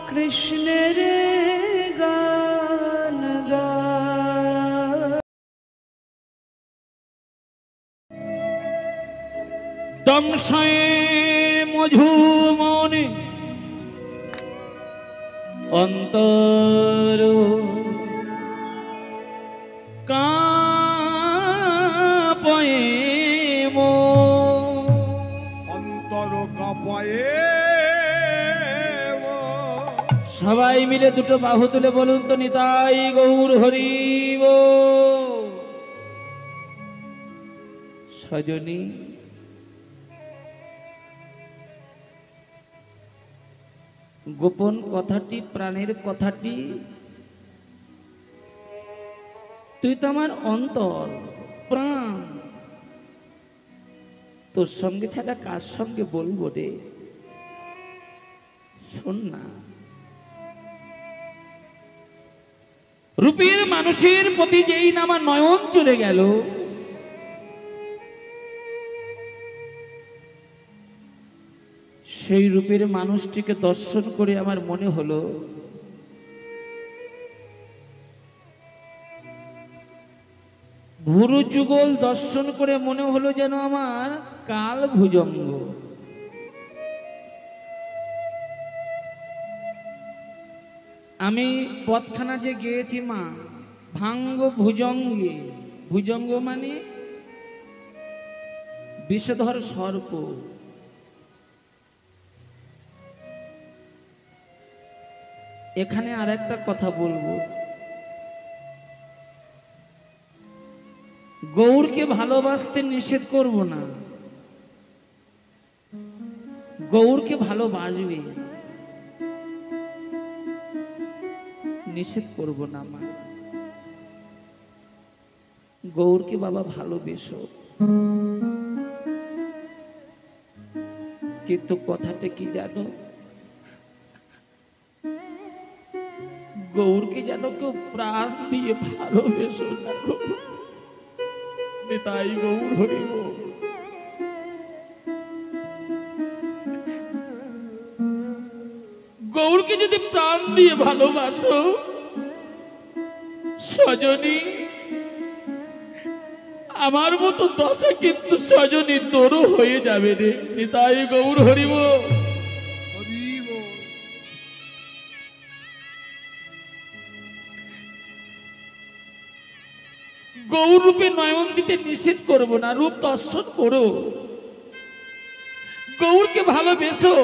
কৃষ্ণের গান গায়। দংশয়ে মধু মনে অন্তর কাঁপয়ে অন্তর কাঁপয়ে। সবাই মিলে দুটো বাহু তুলে বলুন তো, নিতাই গৌর হরি বল। সজনী গোপন কথাটি, প্রাণের কথাটি, তুই তো আমার অন্তর প্রাণ, তোর সঙ্গে ছাড়া কার সঙ্গে বলবো রে? শোন না, রূপের মানুষের প্রতি যেই না আমার নয়ন চলে গেল, সেই রূপের মানুষটিকে দর্শন করে আমার মনে হলো ভুরু যুগল দর্শন করে মনে হলো যেন আমার কাল ভুজঙ্গ। আমি পথখানা যে গিয়েছি মা, ভাঙ্গ ভুজঙ্গে, ভুজঙ্গ মানে বিষধর সর্প। এখানে আর একটা কথা বলবো, গৌরকে ভালোবাসতে নিষেধ করব না, গৌরকে ভালোবাসবে, নিষেধ করব না মা। গৌরকে বাবা ভালোবেসো, কিন্তু কথাটা কি জানো, গৌরকে যেন কেউ প্রাণ দিয়ে ভালোবেসো না। নিতাই গৌর হরি বল। গৌরকে যদি প্রাণ দিয়ে ভালোবাসো সজনী, আমার মতো দশা কিন্তু সজনী তোরও হয়ে যাবে রে। নিতাই গৌর হরি বল। গৌর রূপে নয়ন দিতে নিষেধ করব না, রূপ দর্শন করো, গৌরকে ভালোবেসো,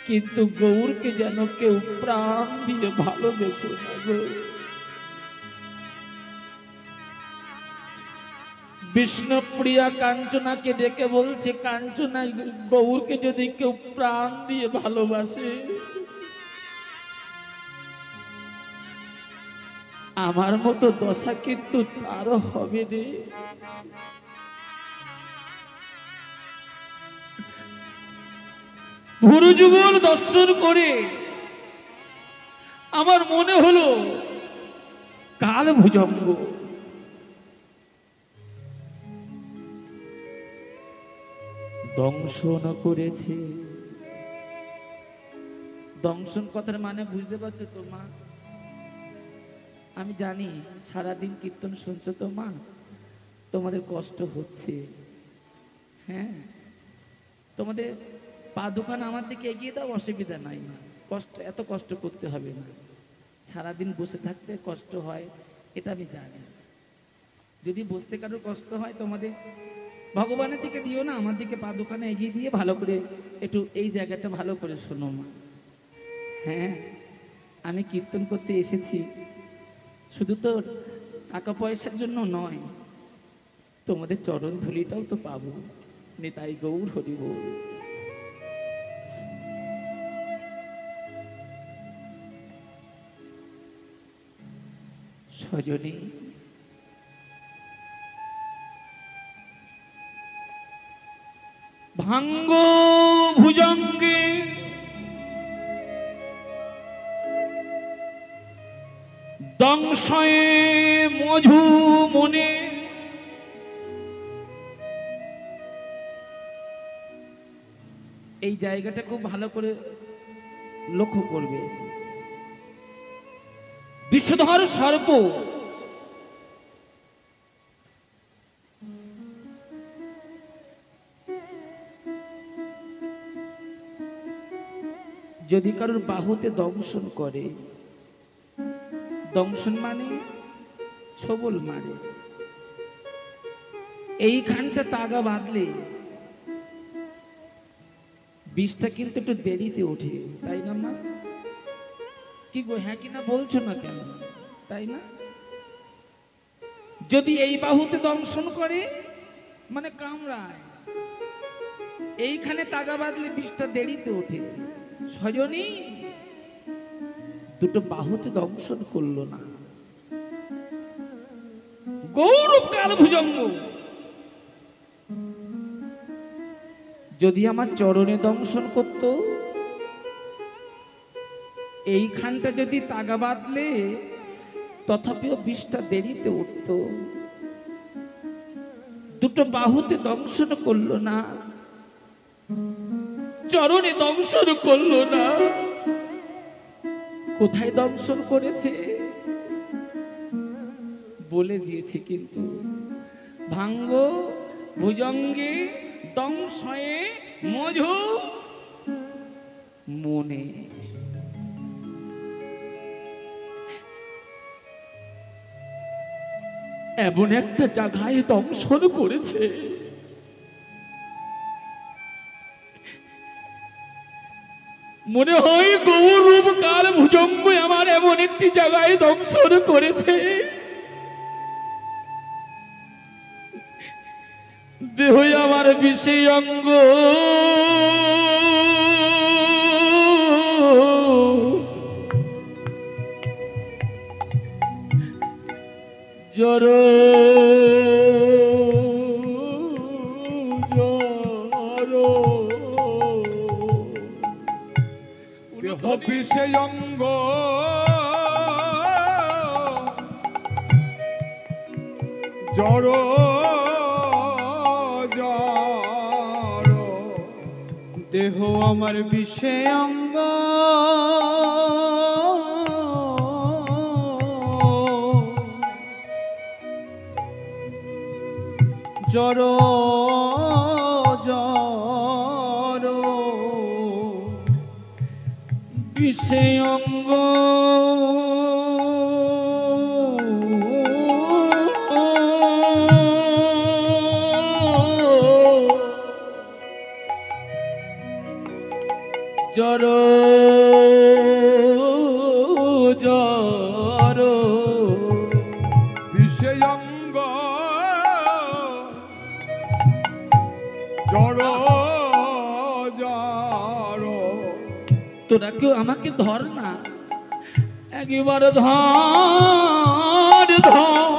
কিন্তু গৌরকে যেন কেউ প্রাণ দিয়ে ভালোবেসো না গো। বিষ্ণুপ্রিয়া কাঞ্চনাকে ডেকে বলছে, কাঞ্চনা গৌরকে যদি কেউ প্রাণ দিয়ে ভালোবাসে, আমার মতো দশা কিন্তু তারও হবে রে। ভুরু যুগল দর্শন করে আমার মনে হলো কাল ভুজঙ্গ। দংশন করেছে, দংশন কথার মানে বুঝতে পারছো তো মা? আমি জানি সারাদিন কীর্তন শুনছো তো মা, তোমাদের কষ্ট হচ্ছে। হ্যাঁ, তোমাদের পা দুখানা আমার দিকে এগিয়ে দাও, অসুবিধা নাই মা, কষ্ট এত কষ্ট করতে হবে না। সারাদিন বসে থাকতে কষ্ট হয়, এটা আমি জানি। যদি বসতে কারোর কষ্ট হয় তোমাদের ভগবানের দিকে দিও না, আমার দিকে পা দুখানা এগিয়ে দিয়ে ভালো করে একটু এই জায়গাটা ভালো করে শোনো মা। হ্যাঁ, আমি কীর্তন করতে এসেছি শুধু তো টাকা পয়সার জন্য নয়, তোমাদের চরণ ধুলিটাও তো পাবো। নিতাই গৌর হরি বল। সজনী ভাঙ্গ ভুজঙ্গে দংশয়ে মধু মনে, এই জায়গাটা খুব ভালো করে লক্ষ্য করবে, বিষধর সর্প যদি কারোর বাহুতে দংশন করে, দংশন মানে ছবল মারে, এইখানটা তাগা বাঁধলে বিষটা কিন্তু একটু দেরিতে ওঠে, তাই না মা? কি গো, হ্যাঁ কিনা বলছো না কেন? তাই না? যদি এই বাহুতে দংশন করে মানে কামড়ায়, এইখানে তাগা বাঁধলে বিষটা দেরিতে ওঠে। সজনী দুটো বাহুতে দংশন করলো না, গৌরব কাল ভুজঙ্গ যদি আমার চরণে দংশন করত, এইখানটা যদি তাগা বাঁধলে তথাপিও বিষটা দেরিতে উঠত। দুটো বাহুতে দংশন করলো না, চরণে দংশন করলো না, কোথায় দংশন করেছে বলে দিয়েছে, কিন্তু ভাঙ্গ ভুজঙ্গে দংশয়ে মধু মনে। এমন একটা জায়গায় দংশন করেছে, মনে হয় গৌরব কাল ভুজঙ্গ আমার এমন একটি জায়গায় দংশন করেছে, দেহ আমার বিষয় অঙ্গ জড় দেহ বিষয় অঙ্গ জড় জড়, দেহ আমার বিষয় অঙ্গ জড় জড়, বিষয় অঙ্গ জড় জড়, বিষয় অঙ্গ জড় জড়। তোরা কেউ আমাকে ধর না, একবার ধর ধর,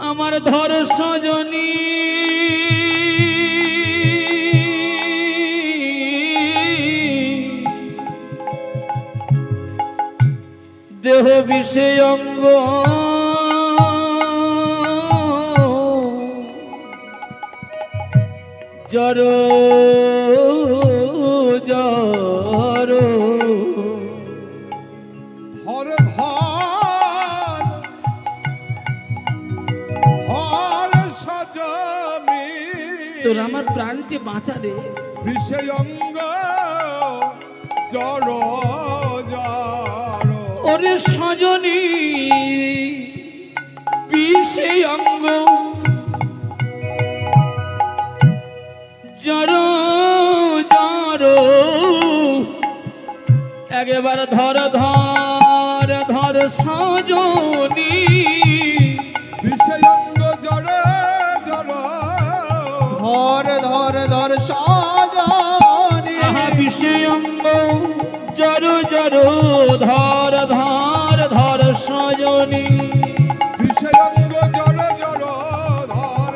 আমার ধর সজনী দেহ বিষয় অঙ্গ জড় জড়, ধর ধর ধর সজনী, তোর আমার প্রাণকে বাঁচা রে, বিষয় অঙ্গ জড় জড়। ওরে সজনী বিষয় অঙ্গ জড় জড়, একবার ধর ধর ধর সজনী বিষয় অঙ্গ জড় জড়, ধর ধর ধর সজনী, আহা বিষয় অঙ্গ জড় জড়, ধর ধর ধর সজনী বিষয় অঙ্গ জড় জড়, ধর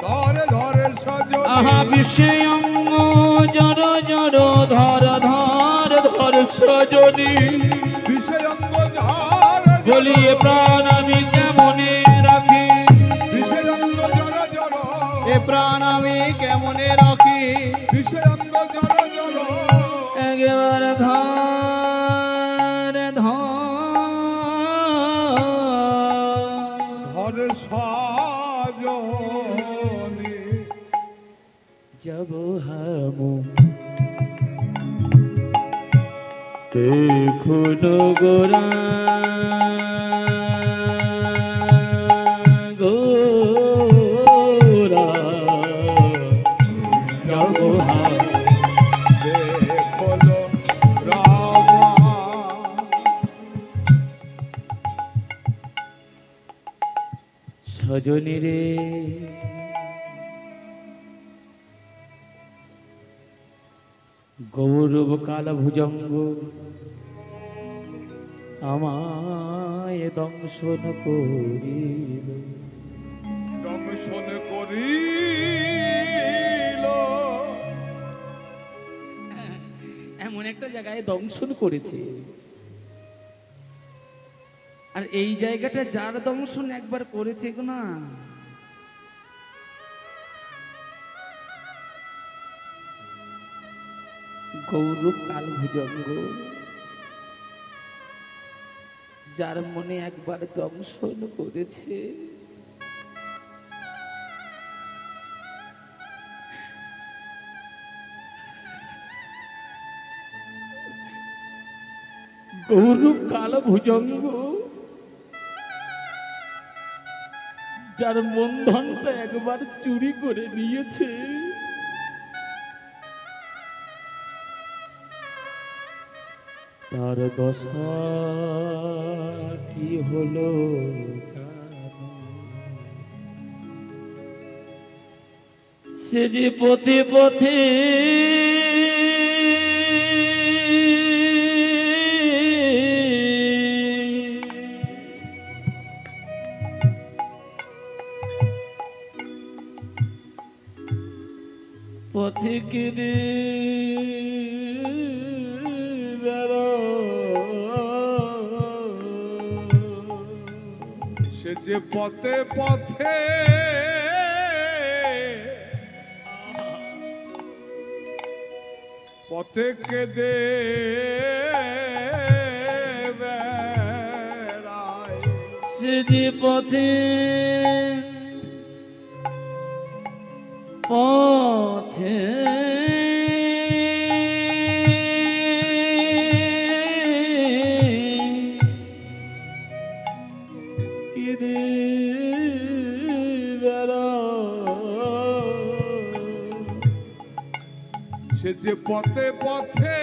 ধর ধর সজনী, আহা বিষয় অঙ্গ জড় জড়, ধর ধর ধর সজনী, বিষয় অঙ্গ ঝড় বলিয়ে প্রাণ আমি কেমনে রাখি, বিষয় অঙ্গ জড় জড়, এ প্রাণ আমি কেমনে রাখি, যাব হামু দেখুন গোরা গোরা যাব হামু দেখলো রামা সজনী রে গৌরব কাল ভুজঙ্গ আমায় দংশন করিল দংশন করিল এমন একটা জায়গায় দংশন করেছে আর এই জায়গাটা যার দংশন একবার করেছে গো না গৌরব কাল ভুজঙ্গ যার মনে একবার দংশন করেছে গৌরব কাল ভুজঙ্গ যার বন্ধনটা একবার চুরি করে নিয়েছে তার দশা কি হলো জানো? সে যে পথে পথে পথে কেঁদে সে যে পথে পথে পথে কেঁদে বেড়ায় সে যে পথে পথে কেঁদে সে যে পথে পথে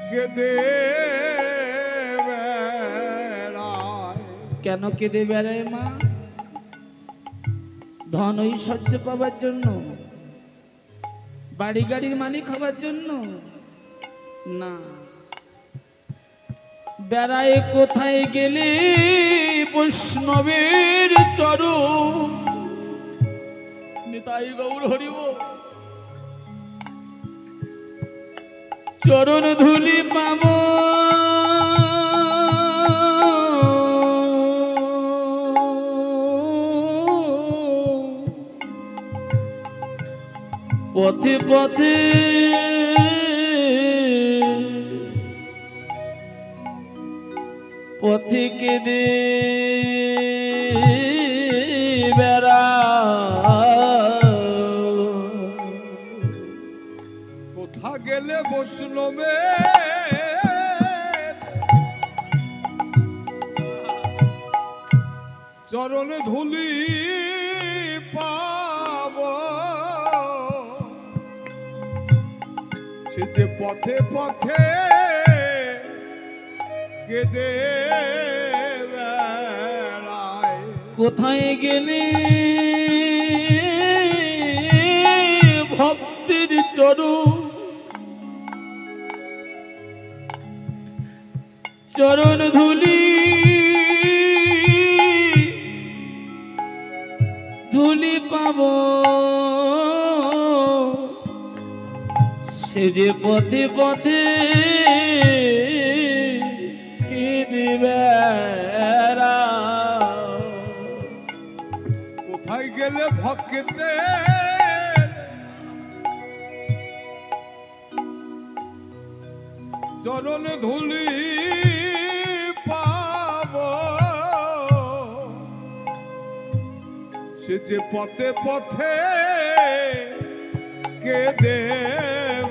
কেঁদে বেড়ায় কেন কেঁদে বেড়ায় মা ধন ঐশ্বর্য পাবার জন্য বাড়ি গাড়ির মালিক হবার জন্য না বেড়ায় কোথায় গেলে বৈষ্ণবের চরণ নিতাই গৌর হরিব চরণ ধুলি পাব পথে পথে পথে কেঁদে বেড়া কোথা গেলে বৈষ্ণবে চরণ ধুলি পাব সে যে পথে পথে কেঁদে বেড়ায় কোথায় গেলে ভক্তের চরণ ধুলি ধুলি পাব সে যে পথে পথে কেঁদে বেড়ায় কোথায় গেলে ভক্তে চরণ ধুলি পাব সে যে পথে পথে কেঁদে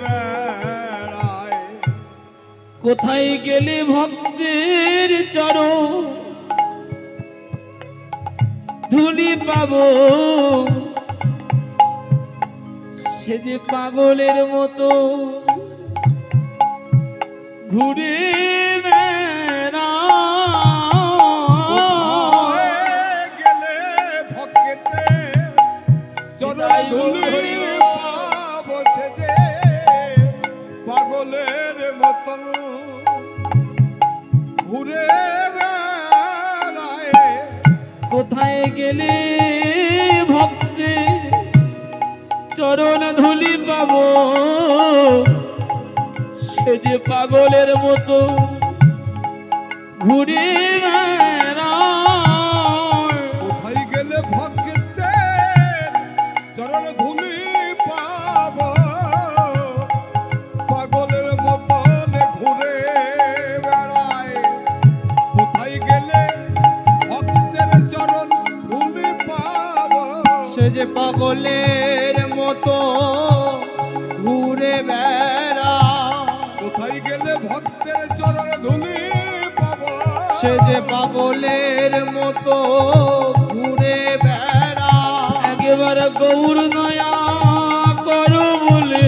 বেড়ায়। কোথায় গেলে ভক্তের চরণ ধুলি পাবো, সে যে পাগলের মতো ঘুরে কোথায় গেলে ভক্তে চরণ ধুলি পাবো, সে যে পাগলের মতন ঘুরে বেড়ায়। কোথায় গেলে ভক্তে চরণ ধুলি পাবো, সে যে পাগলের মতো ঘুরে বেড়ায়। কোথায় গেলে ভক্তে চরণ ধুলি পাবো, পাগলের মতন ঘুরে বেড়ায়। কোথায় গেলে ভক্তের চরণ ধুলি পাবো, সে যে পাগলের মতো ঘুরে বেড়া। কোথায় গেলে ভক্তের চরণ ধুলি পাবো, সে যে পাগলের মতো ঘুরে বেড়া। একেবারে গৌর নয়া করো বলে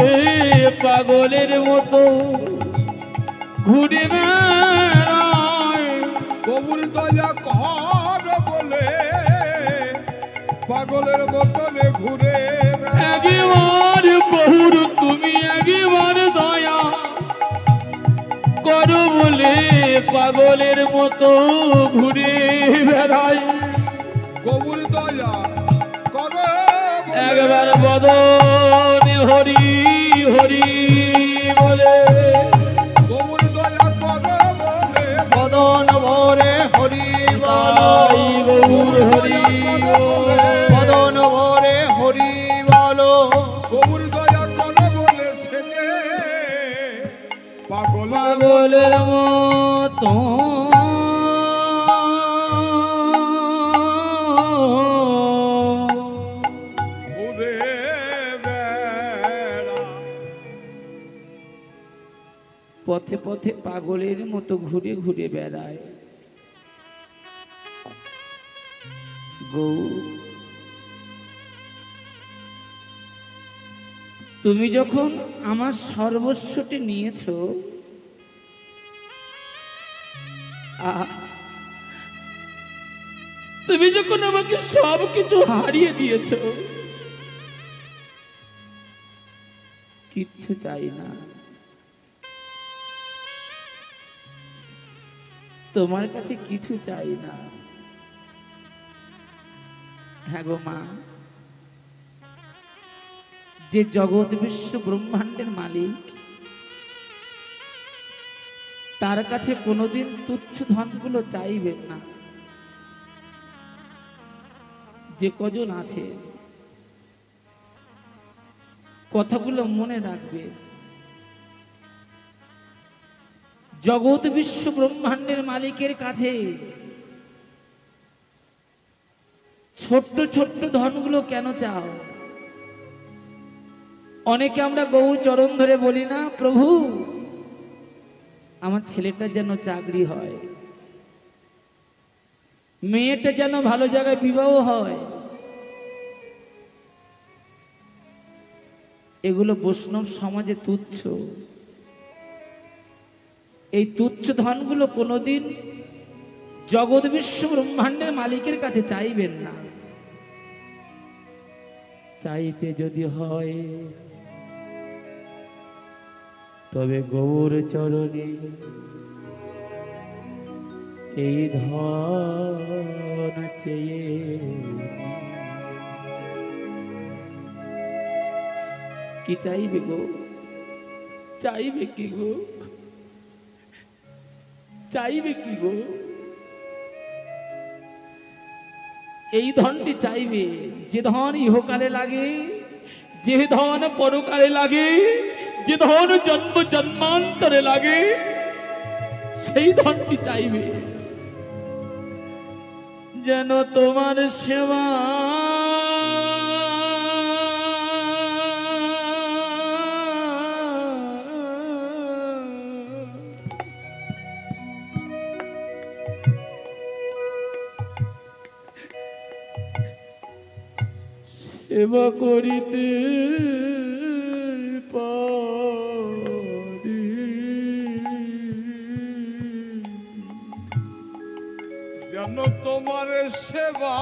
পাগলের মতো ঘুরে বেড়ায়। গৌর দয়া কর বলে পাগলের মতন ঘুরে বেড়ায়। একবার গৌর তুমি একবার দয়া করো বলে পাগলের মতো ঘুরে বেড়ায়। গৌর দয়া কর একবার বদনে হরি হরি বলে, গৌর দয়া কর বলে বদন ভরে হরি বল, তাই গৌর হরি বল। বদন ভরে হরি বল। গৌর দয়া কর বলে সে যে পাগলের পাগলের মতো ঘুরে বেড়ায়। পথে পথে পাগলের মতো ঘুরে ঘুরে বেড়ায়। গৌ, তুমি যখন আমার সর্বস্বটি নিয়েছো, তুমি যখন আমাকে সব কিছু হারিয়ে দিয়েছো, কিচ্ছু চাই না। তোমার কাছে কিছু চাই না। হ্যাঁ গো মা, যে জগৎ বিশ্ব ব্রহ্মাণ্ডের মালিক, তার কাছে কোনোদিন তুচ্ছ ধনগুলো চাইবেন না। যে কজন আছে কথাগুলো মনে রাখবে। জগৎ বিশ্ব ব্রহ্মাণ্ডের মালিকের কাছে ছোট্ট ছোট্ট ধনগুলো কেন চাও? অনেকে আমরা গৌর চরণ ধরে বলি না, প্রভু আমার ছেলেটা যেন চাকরি হয়, মেয়েটা যেন ভালো জায়গায় বিবাহ হয়। এগুলো বৈষ্ণব সমাজে তুচ্ছ। এই তুচ্ছ ধনগুলো কোনোদিন জগৎ বিশ্ব ব্রহ্মাণ্ডের মালিকের কাছে চাইবেন না। চাইতে যদি হয় তবে গৌর চরণে এই ধন চেয়ে। কি চাইবে গো? চাইবে কি গো? চাইবে কি গো? এই ধনটি চাইবে, যে ধন ইহকালে লাগে, যে ধন পরকালে লাগে, যে ধন জন্ম জন্মান্তরে লাগে, সেই ধনটি চাইবে। যেন তোমার সেবা সেবা করিতে পারি। যেন তোমার সেবা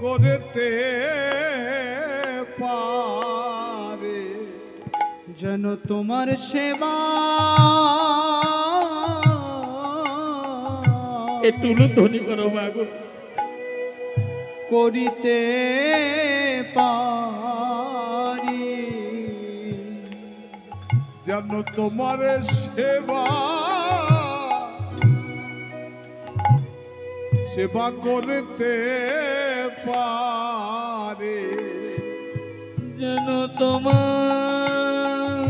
করতে পারে, যেন তোমার সেবা একটু ধ্বনি করো মাগো। করিতে পারি, যেন তোমার সেবা সেবা করতে পারে, যেন তোমার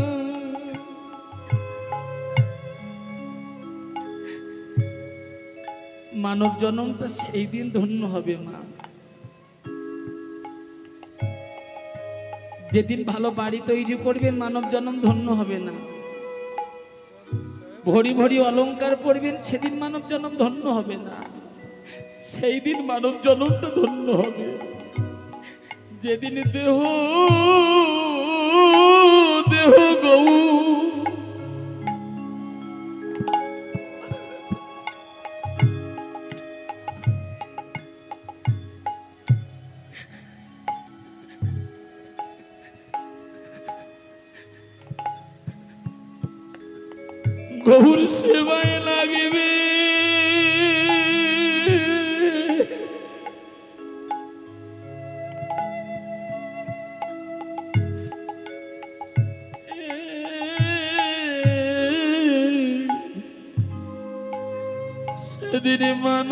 মানব জন্মটা সেই দিন ধন্য হবে মা, যেদিন ভালো বাড়ি তৈরি করবেন মানব জন্ম ধন্য হবে না। ভরি ভরি অলংকার পরবেন সেদিন মানব জন্ম ধন্য হবে না। সেই দিন মানব জন্মটা ধন্য হবে যেদিন দেহ দেহ গৌ গৌর সেবায় লাগিবে। সেদিন জন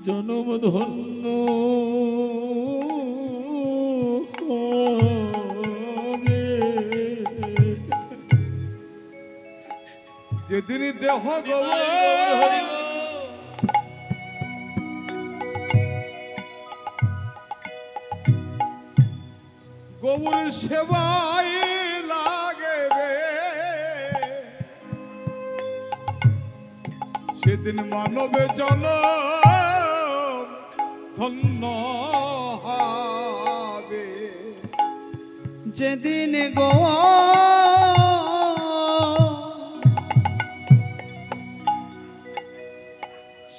জনম ধন্য হবে। যেদিন দেহ গৌ গৌর সেবায় লাগবে, সেদিন মানবে জন্ম ধন্য হবে, যেদিন গো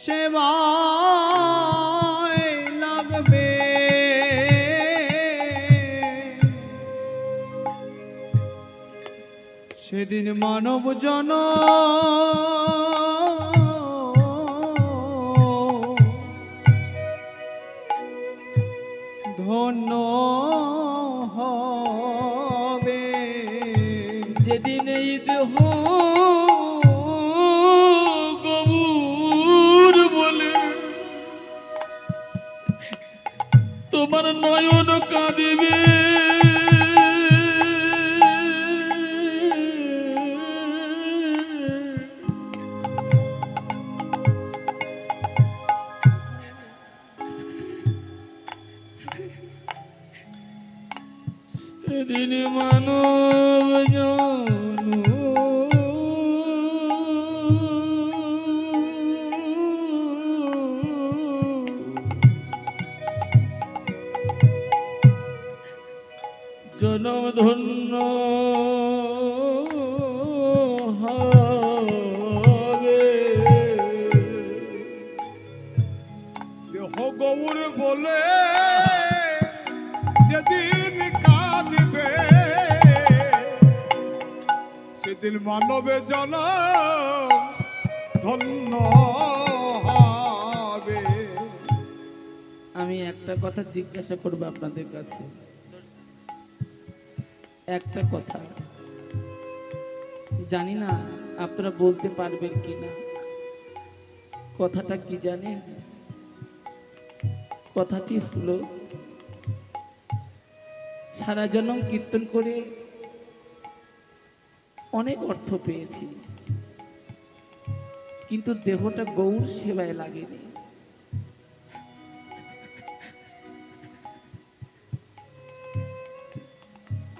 সেবায় লাগবে, সেদিন মানব জন ধন্য হবে, যেদিন এই দেহ গৌর বলে তোমার নয়ন কাঁদিবে। সেদিন মানব জন জনম ধন্য হবে। দেহ গৌর বলে যেদিন কাঁদবে, সেদিন মানবে জন্ম ধন্য হবে। আমি একটা কথা জিজ্ঞাসা করব আপনাদের কাছে, একটা কথা, জানি না আপনারা বলতে পারবেন কিনা। কথাটা কি জানেন? কথাটি হলো, সারা জন্ম কীর্তন করে অনেক অর্থ পেয়েছি, কিন্তু দেহটা গৌর সেবায় লাগেনি।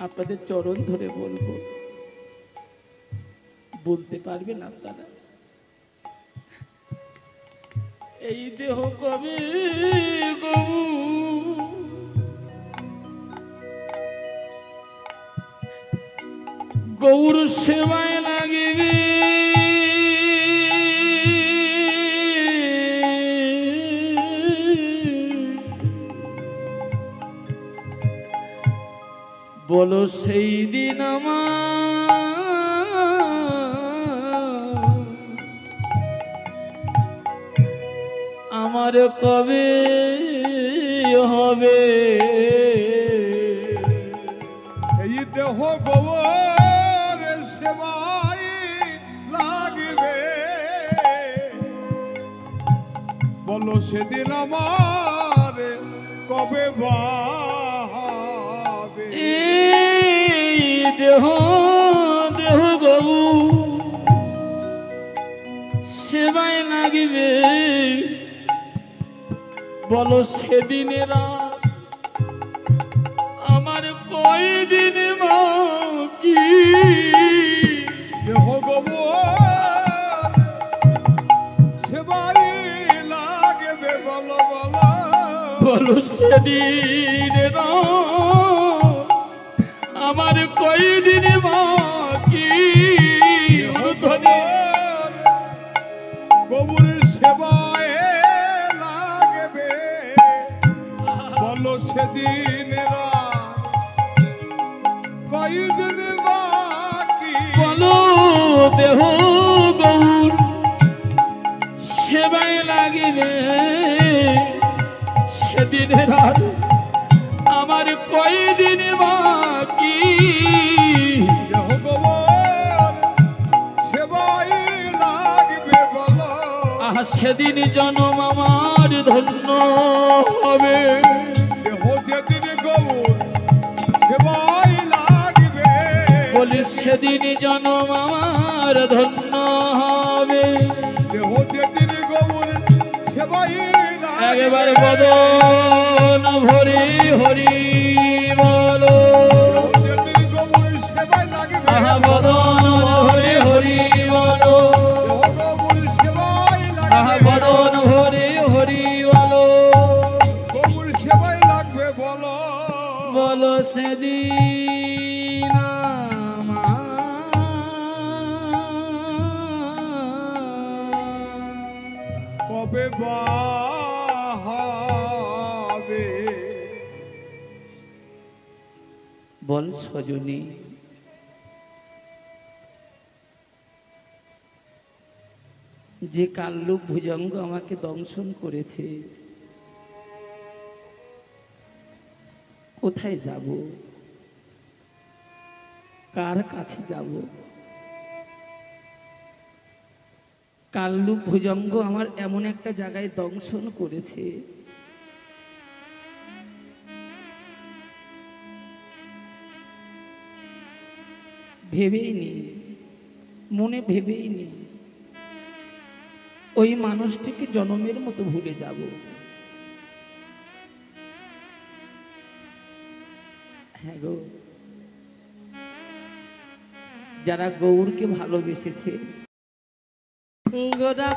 আপনাদের চরণ ধরে বলবো, বলতে পারবেন আপনারা এই দেহ কবে গৌর সেবায় লাগিবে? বলো সেই দিন আমার কবে হবে? এই দেহ গোবর সেবায় লাগবে, বলো সেদিন আমার কবে হবে? এই দেহ দেহ গবু সেবায় লাগিবে, বলো সেদিনেরা আমার কয়দিন বাকি? দেহ গোবর সেবায় লাগবে, বলো বলো বলো সেদিনেরা আমার কয়দিন বাকি? গোবর সেবায় লাগবে, বলো সেদিন কয়দিন বাকি? বলো দেহ গৌর সেবায় লাগিবে, সেদিনের আর আমার কয়দিন বাকি? দেহ গোবর সেবায় লাগবে, বলো আহা সেদিন জনম আমার ধন্য হবে। দেহ যেদিন গোবর সেবায় লাগবে, বলি সেদিন জনম আমার ধন্য হবে। দেহ যেদিন গোবর সেবায় লাগবে, একবার বদন ভরি হরি বলো, যেদিন গোবর সেবায় লাগবে, আহা বদন ভরি হরি বলো, দেহ গোবর সেবায় আহা লাগবে, বদন ভরি হরি বলো, গোবর সেবায় লাগবে, বলো বলো সেদিন কবে হবে? বল সজনী যে কাল্লুক ভুজঙ্গ আমাকে দংশন করেছে, কোথায় যাব, কার কাছে যাব? কাল্লুক ভুজঙ্গ আমার এমন একটা জায়গায় দংশন করেছে, ভেবেই নি, মনে ভেবেই নি ওই মানুষটিকে জনমের মতো ভুলে যাব। হ্যাঁ গো, যারা গৌরকে ভালোবেসেছে গোরা